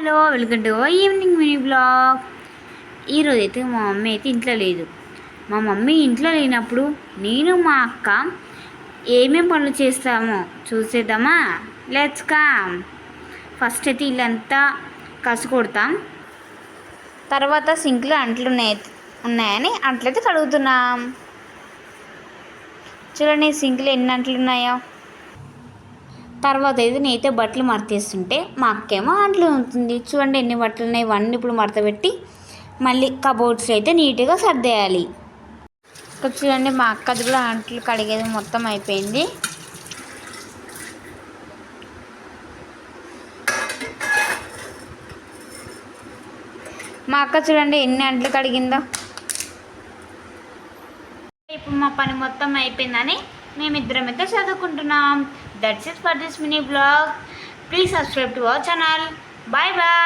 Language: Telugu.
Hello, welcome to evening mini blog. ఈరోజు అయితే మా మమ్మీ అయితే ఇంట్లో లేదు. మా మమ్మీ ఇంట్లో లేనప్పుడు నేను మా అక్క ఏమేం పనులు చేస్తామో చూసేద్దామా? Let's come. ఫస్ట్ అయితే ఇల్లంతా కసు కొడతాం. తర్వాత సింక్లో ఉన్నాయని అంట్లయితే కడుగుతున్నాం. చూడండి సింక్లో ఎన్ని అంట్లు ఉన్నాయో. తర్వాత అయితే నేనైతే బట్టలు మడతేస్తుంటే మా అక్కేమో అంట్లు ఉంటుంది. చూడండి ఎన్ని బట్టలు ఉన్నాయి. ఇవన్నీ ఇప్పుడు మడతపెట్టి మళ్ళీ కబోర్డ్స్లో అయితే నీట్గా సర్దేయాలి. ఇక్కడ చూడండి మా అక్కది కూడా అంట్లు కడిగేది మొత్తం అయిపోయింది. మా అక్క చూడండి ఎన్ని అంట్లు కడిగిందో. ఇప్పుడు మా పని మొత్తం అయిపోయిందని మేమిద్దరం అయితే చదువుకుంటున్నాం. That's it for this mini vlog. Please subscribe to our channel. Bye bye.